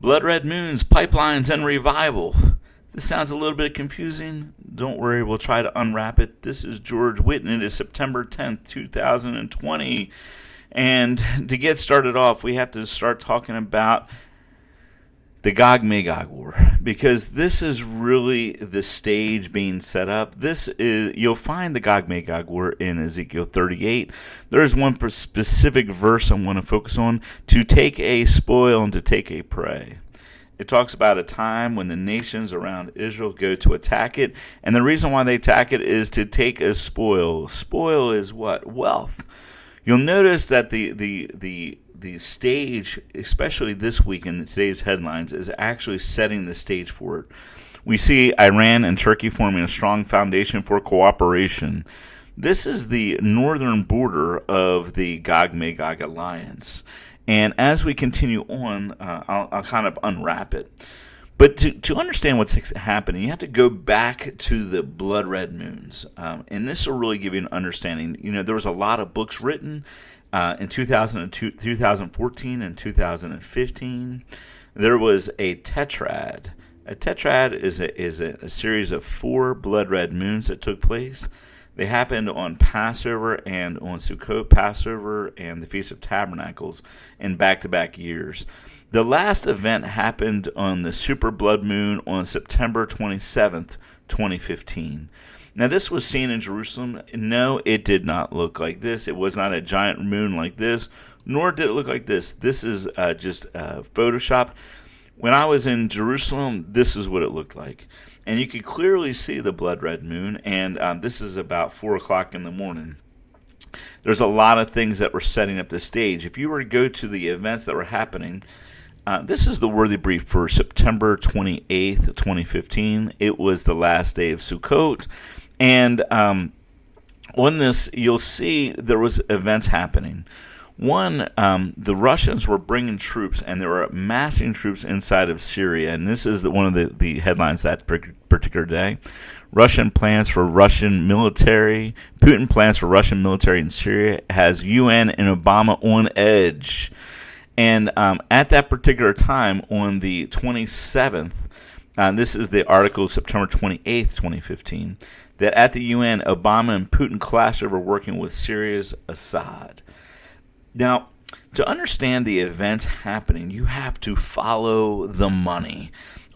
Blood red moons, pipelines, and revival. This sounds a little bit confusing. Don't worry, we'll try to unwrap it. This is George Whitten. It is September 10th, 2020. And to get started off, we have to start talking about the Gog Magog War, because this is really the stage being set up. You'll find the Gog Magog War in Ezekiel 38. There is one specific verse I want to focus on: to take a spoil and to take a prey. It talks about a time when the nations around Israel go to attack it, and the reason why they attack it is to take a spoil. Spoil is what? Wealth. You'll notice that the stage, especially this week in today's headlines, is actually setting the stage for it. We see Iran and Turkey forming a strong foundation for cooperation. This is the northern border of the Gog Magog alliance. And as we continue on, I'll kind of unwrap it. But to understand what's happening, you have to go back to the blood red moons. And this will really give you an understanding. You know, there was a lot of books written in 2002, 2014 and 2015. There was a tetrad. A tetrad is a series of 4 blood red moons that took place. They happened on Passover and on Sukkot, Passover, and the Feast of Tabernacles in back-to-back years. The last event happened on the super blood moon on September 27th, 2015. Now, this was seen in Jerusalem. No, it did not look like this. It was not a giant moon like this, nor did it look like this. This is just photoshopped. When I was in Jerusalem, this is what it looked like. And you could clearly see the blood red moon, and this is about 4 o'clock in the morning. There's a lot of things that were setting up the stage. If you were to go to the events that were happening, this is the worthy brief for September 28th, 2015. It was the last day of Sukkot. And on this, you'll see there was events happening. One, the Russians were bringing troops, and they were massing troops inside of Syria. And this is one of the headlines that particular day. Russian plans for Russian military. Putin plans for Russian military in Syria. Has UN and Obama on edge. And at that particular time, on the 27th, this is the article, September 28th, 2015, that at the UN, Obama and Putin clashed over working with Syria's Assad. Now, to understand the events happening, you have to follow the money.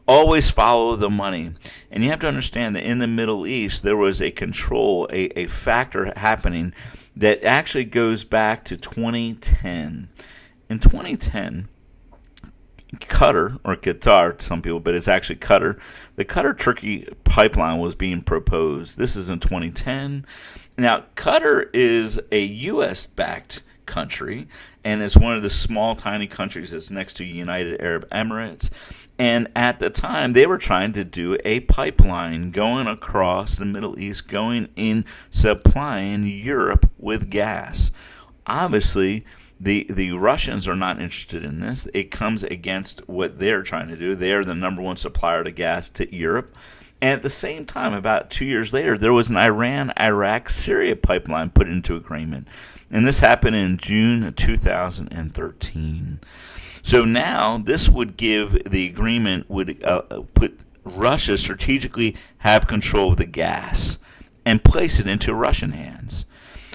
Always follow the money. And you have to understand that in the Middle East, there was a control, a factor happening that actually goes back to 2010. In 2010, Qatar, or Qatar to some people, but it's actually Qatar, the Qatar-Turkey pipeline was being proposed. This is in 2010. Now, Qatar is a U.S.-backed country, and it's one of the small, tiny countries that's next to United Arab Emirates. And at the time, they were trying to do a pipeline going across the Middle East, going in, supplying Europe with gas. Obviously, the Russians are not interested in this. It comes against what they're trying to do. They are the number one supplier to gas to Europe. And at the same time, about 2 years later, there was an Iran, Iraq, Syria pipeline put into agreement. And this happened in June 2013. So now this would give the agreement, would put Russia strategically have control of the gas and place it into Russian hands.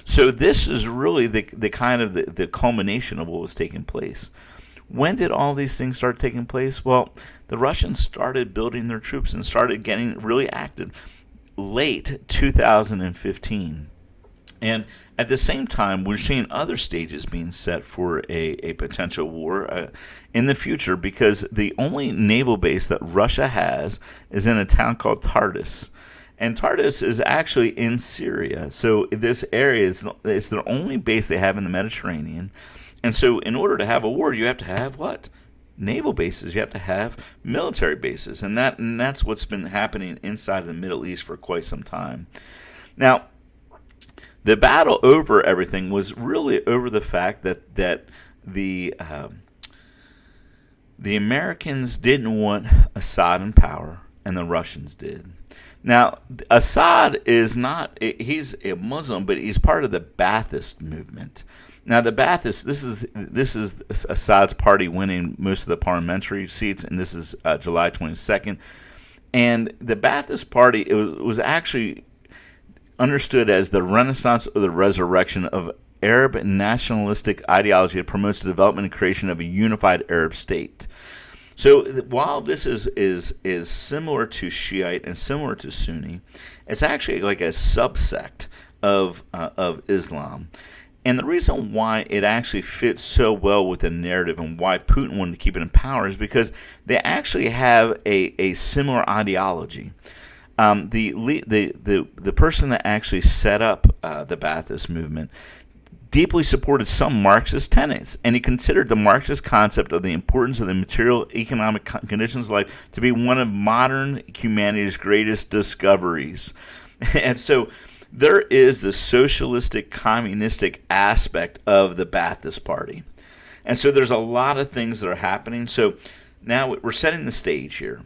So this is really the kind of the culmination of what was taking place. When did all these things start taking place? Well, the Russians started building their troops and started getting really active late 2015. And at the same time, we're seeing other stages being set for a potential war in the future, because the only naval base that Russia has is in a town called Tartus. And Tartus is actually in Syria. So this area is their only base they have in the Mediterranean. And so in order to have a war, you have to have what? Naval bases. You have to have military bases. And that's what's been happening inside of the Middle East for quite some time. Now, the battle over everything was really over the fact that the Americans didn't want Assad in power, and the Russians did. Now, Assad is not, he's a Muslim, but he's part of the Ba'athist movement. Now the Ba'athist, this is Assad's party winning most of the parliamentary seats, and this is July 22nd. And the Ba'athist party, it was actually understood as the renaissance or the resurrection of Arab nationalistic ideology that promotes the development and creation of a unified Arab state. So while this is similar to Shiite and similar to Sunni, it's actually like a subsect of Islam. And the reason why it actually fits so well with the narrative and why Putin wanted to keep it in power is because they actually have a similar ideology. The person that actually set up the Ba'athist movement deeply supported some Marxist tenets, and he considered the Marxist concept of the importance of the material economic conditions of life to be one of modern humanity's greatest discoveries. And so there is the socialistic, communistic aspect of the Ba'athist party. And so there's a lot of things that are happening. So now we're setting the stage here.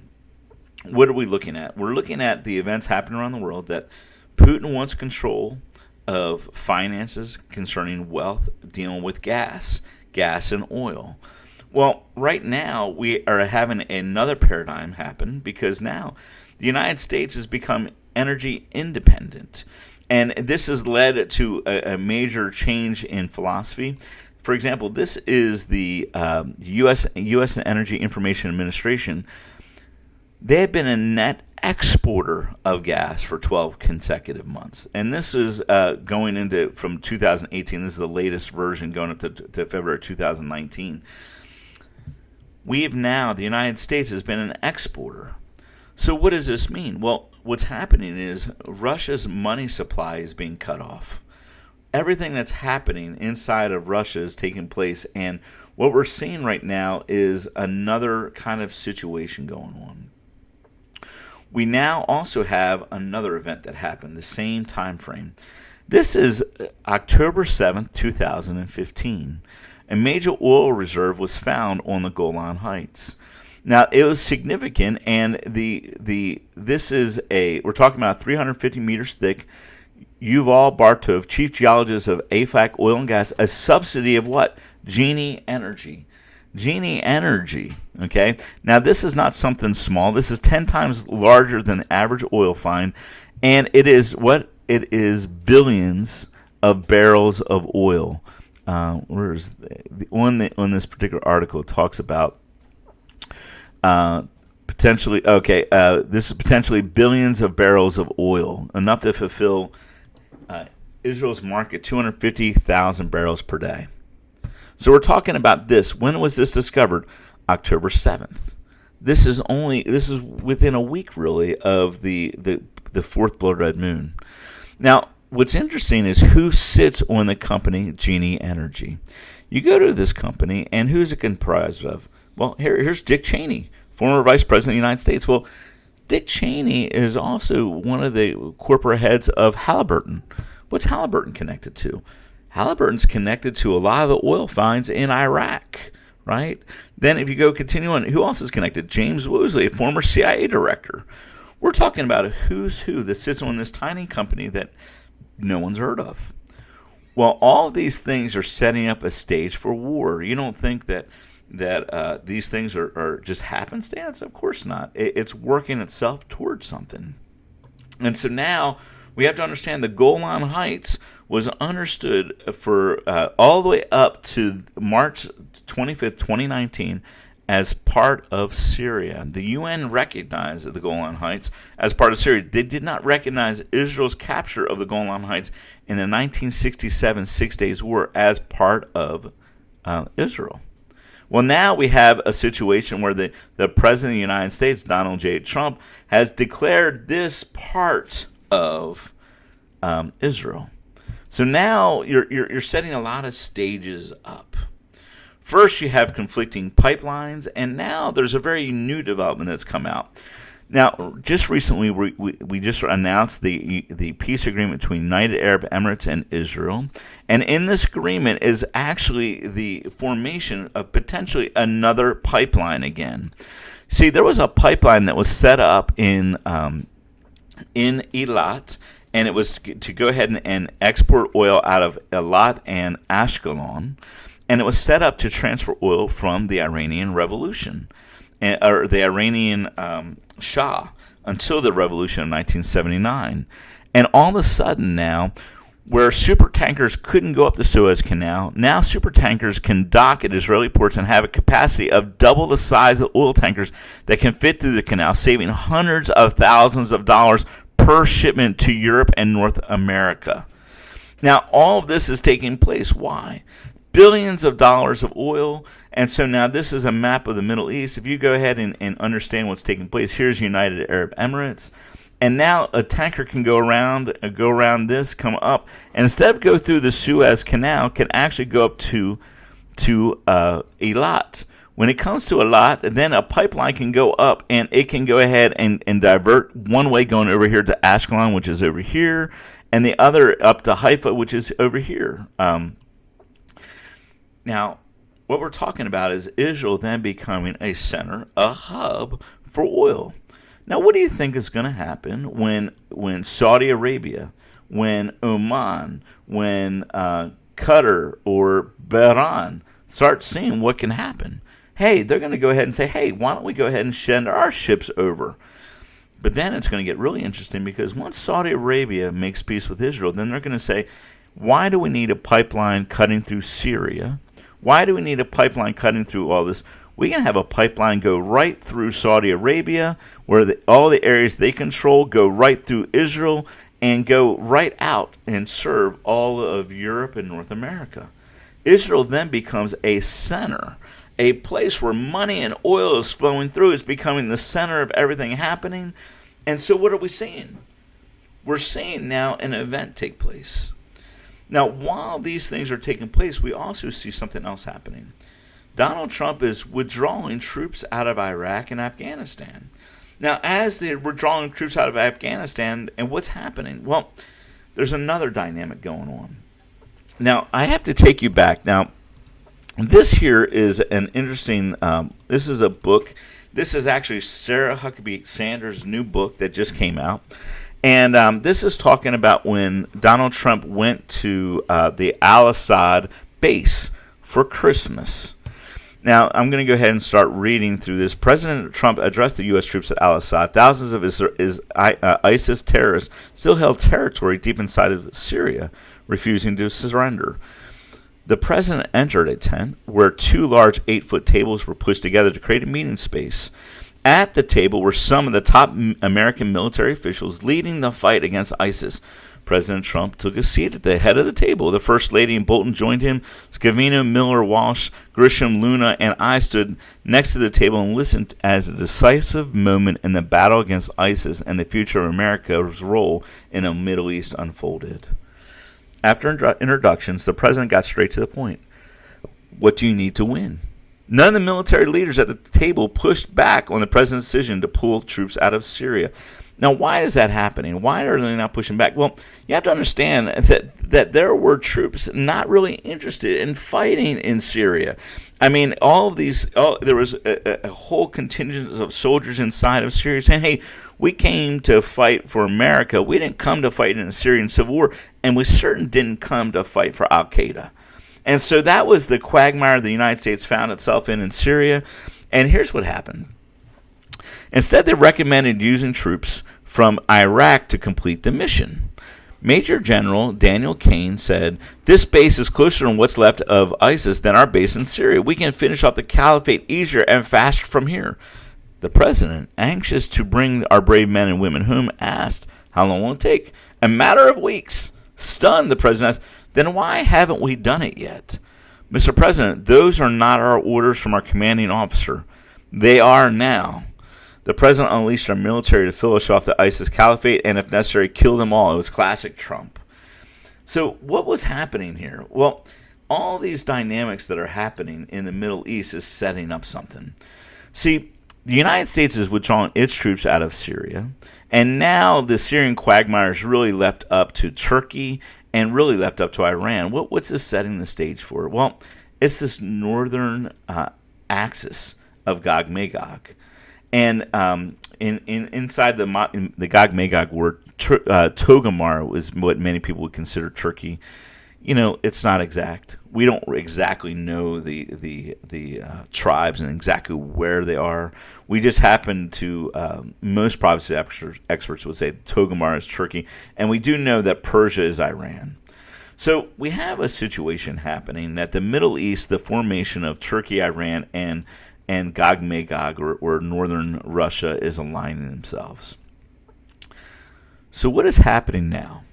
What are we looking at? We're looking at the events happening around the world that Putin wants control of finances concerning wealth, dealing with gas and oil. Well, right now we are having another paradigm happen because now the United States has become energy independent. And this has led to a major change in philosophy. For example, this is the U.S. Energy Information Administration. They have been a net exporter of gas for 12 consecutive months. And this is going into from 2018. This is the latest version going up to February 2019. The United States has been an exporter. So what does this mean? Well, what's happening is Russia's money supply is being cut off. Everything that's happening inside of Russia is taking place. And what we're seeing right now is another kind of situation going on. We now also have another event that happened the same time frame. This is October 7th, 2015. A major oil reserve was found on the Golan Heights. Now, it was significant, and we're talking about 350 meters thick. Yuval Bartov, chief geologist of AFAC Oil and Gas, a subsidy of what? Genie Energy. Genie Energy, okay? Now, this is not something small. This is 10 times larger than the average oil find, and it is what? It is billions of barrels of oil. On this particular article, it talks about potentially, this is potentially billions of barrels of oil, enough to fulfill Israel's market 250,000 barrels per day. So we're talking about this. When was this discovered? October 7th. This is within a week, really, of the fourth blood red moon. Now, what's interesting is who sits on the company Genie Energy. You go to this company, and who's it comprised of? Well, here's Dick Cheney, former vice president of the United States. Well, Dick Cheney is also one of the corporate heads of Halliburton. What's Halliburton connected to? Halliburton's connected to a lot of the oil finds in Iraq, right? Then if you go continue on, who else is connected? James Woolsey, a former CIA director. We're talking about a who's who that sits on this tiny company that no one's heard of. Well, all of these things are setting up a stage for war. You don't think that these things are just happenstance? Of course not. It's working itself towards something. And so now we have to understand the Golan Heights was understood for all the way up to March 25th, 2019, as part of Syria. The UN recognized the Golan Heights as part of Syria. They did not recognize Israel's capture of the Golan Heights in the 1967 Six Days War as part of Israel. Well, now we have a situation where the President of the United States, Donald J. Trump, has declared this part of Israel. So now you're setting a lot of stages up. First, you have conflicting pipelines, and now there's a very new development that's come out. Now, just recently, we just announced the peace agreement between United Arab Emirates and Israel, and in this agreement is actually the formation of potentially another pipeline again. See, there was a pipeline that was set up in Eilat, and it was to go ahead and export oil out of Eilat and Ashkelon, and it was set up to transfer oil from the Iranian Revolution, or the Iranian Shah, until the revolution of 1979. And all of a sudden now, where super tankers couldn't go up the Suez Canal, now super tankers can dock at Israeli ports and have a capacity of double the size of oil tankers that can fit through the canal, saving hundreds of thousands of dollars per shipment to Europe and North America. Now, all of this is taking place. Why? Billions of dollars of oil. And so now this is a map of the Middle East. If you go ahead and understand what's taking place, here's United Arab Emirates. And now a tanker can go around this, come up, and instead of go through the Suez Canal, can actually go up to Eilat. When it comes to Eilat, then a pipeline can go up, and it can go ahead and divert one way going over here to Ashkelon, which is over here, and the other up to Haifa, which is over here. Now, what we're talking about is Israel then becoming a center, a hub for oil. Now, what do you think is going to happen when Saudi Arabia, when Oman, when Qatar or Bahrain start seeing what can happen? Hey, they're going to go ahead and say, hey, why don't we go ahead and send our ships over? But then it's going to get really interesting, because once Saudi Arabia makes peace with Israel, then they're going to say, why do we need a pipeline cutting through Syria? Why do we need a pipeline cutting through all this? We can have a pipeline go right through Saudi Arabia, where all the areas they control go right through Israel and go right out and serve all of Europe and North America. Israel then becomes a center, a place where money and oil is flowing through. It's becoming the center of everything happening. And so what are we seeing? We're seeing now an event take place. Now, while these things are taking place, we also see something else happening. Donald Trump is withdrawing troops out of Iraq and Afghanistan. Now, as they're withdrawing troops out of Afghanistan, and what's happening? Well, there's another dynamic going on. Now, I have to take you back. Now, this here is an interesting, this is a book. This is actually Sarah Huckabee Sanders' new book that just came out. And this is talking about when Donald Trump went to the Al-Assad base for Christmas. Now, I'm going to go ahead and start reading through this. President Trump addressed the U.S. troops at Al-Assad. Thousands of ISIS terrorists still held territory deep inside of Syria, refusing to surrender. The president entered a tent where two large 8-foot tables were pushed together to create a meeting space. At the table were some of the top American military officials leading the fight against ISIS. President Trump took a seat at the head of the table. The First Lady and Bolton joined him. Scavino, Miller, Walsh, Grisham, Luna, and I stood next to the table and listened as a decisive moment in the battle against ISIS and the future of America's role in the Middle East unfolded. After introductions, the president got straight to the point. What do you need to win? None of the military leaders at the table pushed back on the president's decision to pull troops out of Syria. Now, why is that happening? Why are they not pushing back? Well, you have to understand that there were troops not really interested in fighting in Syria. I mean, there was a whole contingent of soldiers inside of Syria saying, hey, we came to fight for America. We didn't come to fight in a Syrian civil war, and we certainly didn't come to fight for Al-Qaeda. And so that was the quagmire the United States found itself in Syria. And here's what happened. Instead, they recommended using troops from Iraq to complete the mission. Major General Daniel Kane said, "This base is closer to what's left of ISIS than our base in Syria. We can finish off the caliphate easier and faster from here." The president, anxious to bring our brave men and women home, asked, "How long will it take?" "A matter of weeks." Stunned, the president asked, "Then why haven't we done it yet?" "Mr. President, those are not our orders from our commanding officer. They are now." The president unleashed our military to finish off the ISIS caliphate and, if necessary, kill them all. It was classic Trump. So what was happening here? Well, all these dynamics that are happening in the Middle East is setting up something. See, the United States is withdrawing its troops out of Syria, and now the Syrian quagmire is really left up to Turkey and really left up to Iran. What's this setting the stage for? Well, it's this northern axis of Gog Magog. And inside the Gog Magog War, Togarmah was what many people would consider Turkey. It's not exact. We don't exactly know the tribes and exactly where they are. We just happen to, most prophecy experts would say Togarmah is Turkey, and we do know that Persia is Iran. So we have a situation happening that the Middle East, the formation of Turkey, Iran, and Gog Magog, or northern Russia, is aligning themselves. So what is happening now?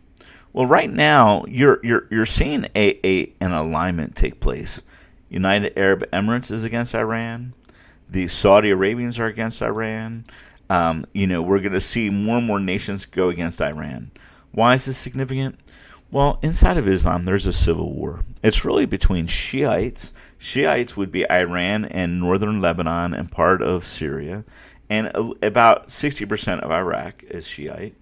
Well, right now you're seeing an alignment take place. United Arab Emirates is against Iran. The Saudi Arabians are against Iran. We're going to see more and more nations go against Iran. Why is this significant? Well, inside of Islam, there's a civil war. It's really between Shiites. Shiites would be Iran and northern Lebanon and part of Syria, and about 60% of Iraq is Shiite,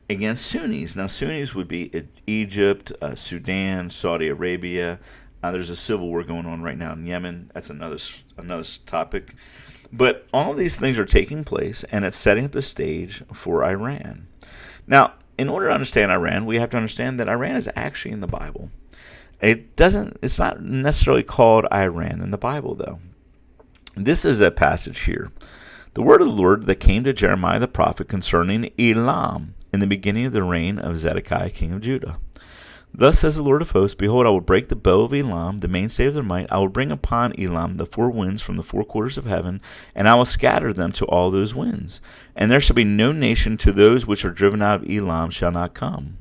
against Sunnis. Now, Sunnis would be Egypt, Sudan, Saudi Arabia. There's a civil war going on right now in Yemen. That's another topic. But all of these things are taking place, and it's setting up the stage for Iran. Now, in order to understand Iran, we have to understand that Iran is actually in the Bible. It's not necessarily called Iran in the Bible, though. This is a passage here. The word of the Lord that came to Jeremiah the prophet concerning Elam in the beginning of the reign of Zedekiah king of Judah. Thus says the Lord of hosts, Behold, I will break the bow of Elam, the mainstay of their might. I will bring upon Elam the four winds from the four quarters of heaven, and I will scatter them to all those winds. And there shall be no nation to those which are driven out of Elam shall not come.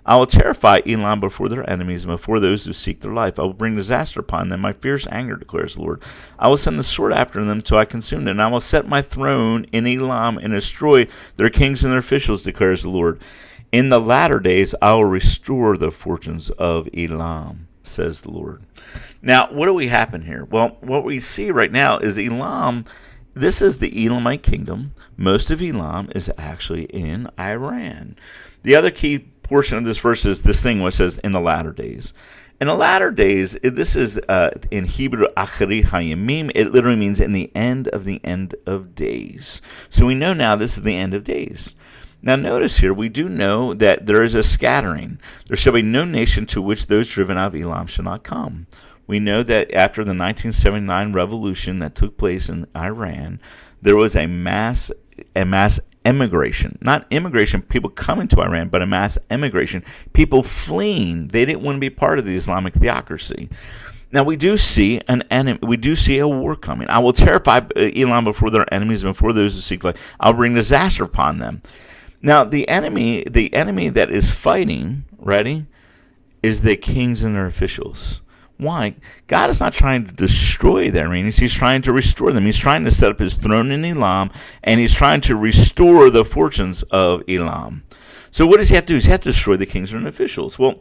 I will terrify Elam before their enemies and before those who seek their life. I will bring disaster upon them, my fierce anger, declares the Lord. I will send the sword after them till I consume them, and I will set my throne in Elam and destroy their kings and their officials, declares the Lord. In the latter days I will restore the fortunes of Elam, says the Lord. Now, what do we happen here? Well, what we see right now is Elam. This is the Elamite kingdom. Most of Elam is actually in Iran. The other key portion of this verse is this thing which says, in the latter days. In the latter days, this is in Hebrew, Acharit Hayamim. It literally means in the end of days. So we know now this is the end of days. Now notice here, we do know that there is a scattering. There shall be no nation to which those driven out of Elam shall not come. We know that after the 1979 revolution that took place in Iran, there was a mass emigration. Not immigration, people coming to Iran, but a mass emigration. People fleeing. They didn't want to be part of the Islamic theocracy. Now we do see an enemy. We do see a war coming. I will terrify Elam before their enemies and before those who seek life. I'll bring disaster upon them. Now, the enemy that is fighting, ready, is the kings and their officials. Why? God is not trying to destroy their enemies. He's trying to restore them. He's trying to set up his throne in Elam, and he's trying to restore the fortunes of Elam. So what does he have to do? He has to destroy the kings and officials. Well,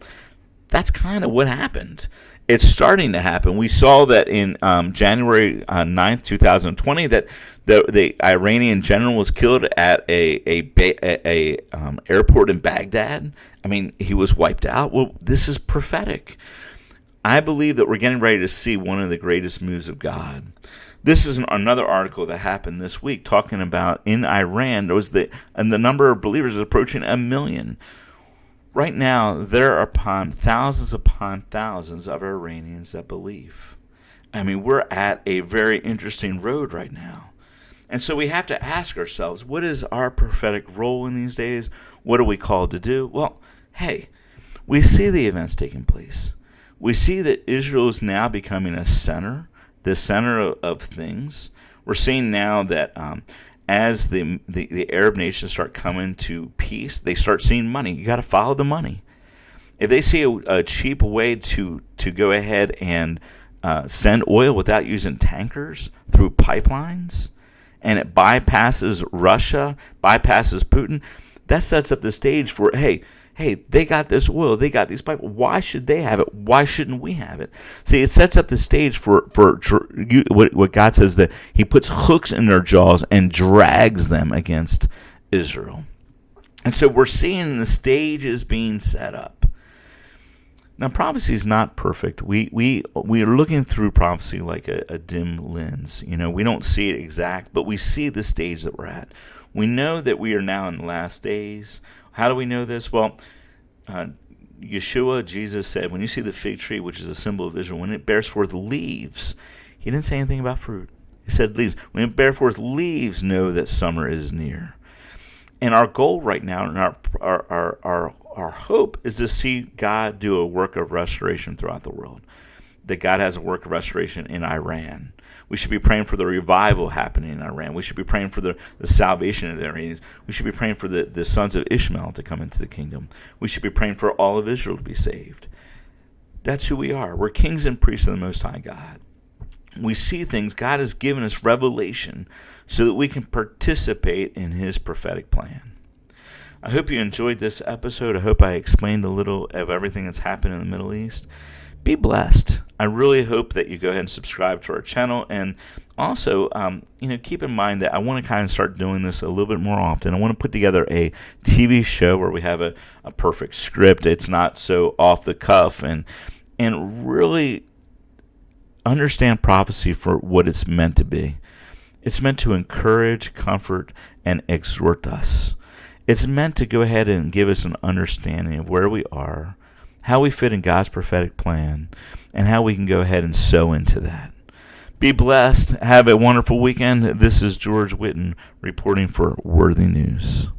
that's kind of what happened. It's starting to happen. We saw that in January 9th, 2020, that the Iranian general was killed at a airport in Baghdad. I mean, he was wiped out. Well, this is prophetic. I believe that we're getting ready to see one of the greatest moves of God. This is another article that happened this week talking about in Iran, there was the number of believers is approaching 1 million. Right now, there are upon thousands of Iranians that believe. I mean, we're at a very interesting road right now. And so we have to ask ourselves, what is our prophetic role in these days? What are we called to do? Well, hey, we see the events taking place. We see that Israel is now becoming the center of things. We're seeing now that as the Arab nations start coming to peace, they start seeing money. You got to follow the money. If they see a cheap way to go ahead and send oil without using tankers through pipelines, and it bypasses Russia, bypasses Putin, that sets up the stage for, hey, they got this oil, they got these pipes. Why should they have it? Why shouldn't we have it? See, it sets up the stage for what God says, that he puts hooks in their jaws and drags them against Israel. And so we're seeing the stage is being set up. Now, prophecy is not perfect. We are looking through prophecy like a dim lens. You know, we don't see it exact, but we see the stage that we're at. We know that we are now in the last days. How do we know this? Well, Yeshua, Jesus said, when you see the fig tree, which is a symbol of Israel, when it bears forth leaves, he didn't say anything about fruit. He said leaves. When it bears forth leaves, know that summer is near. And our goal right now, and our hope, is to see God do a work of restoration throughout the world. That God has a work of restoration in Iran. We should be praying for the revival happening in Iran. We should be praying for the salvation of the Iranians. We should be praying for the sons of Ishmael to come into the kingdom. We should be praying for all of Israel to be saved. That's who we are. We're kings and priests of the Most High God. We see things. God has given us revelation so that we can participate in his prophetic plan. I hope you enjoyed this episode. I hope I explained a little of everything that's happened in the Middle East. Be blessed. I really hope that you go ahead and subscribe to our channel. And also, keep in mind that I want to kind of start doing this a little bit more often. I want to put together a TV show where we have a perfect script. It's not so off the cuff, and really understand prophecy for what it's meant to be. It's meant to encourage, comfort, and exhort us. It's meant to go ahead and give us an understanding of where we are, how we fit in God's prophetic plan, and how we can go ahead and sow into that. Be blessed. Have a wonderful weekend. This is George Whitten reporting for Worthy News.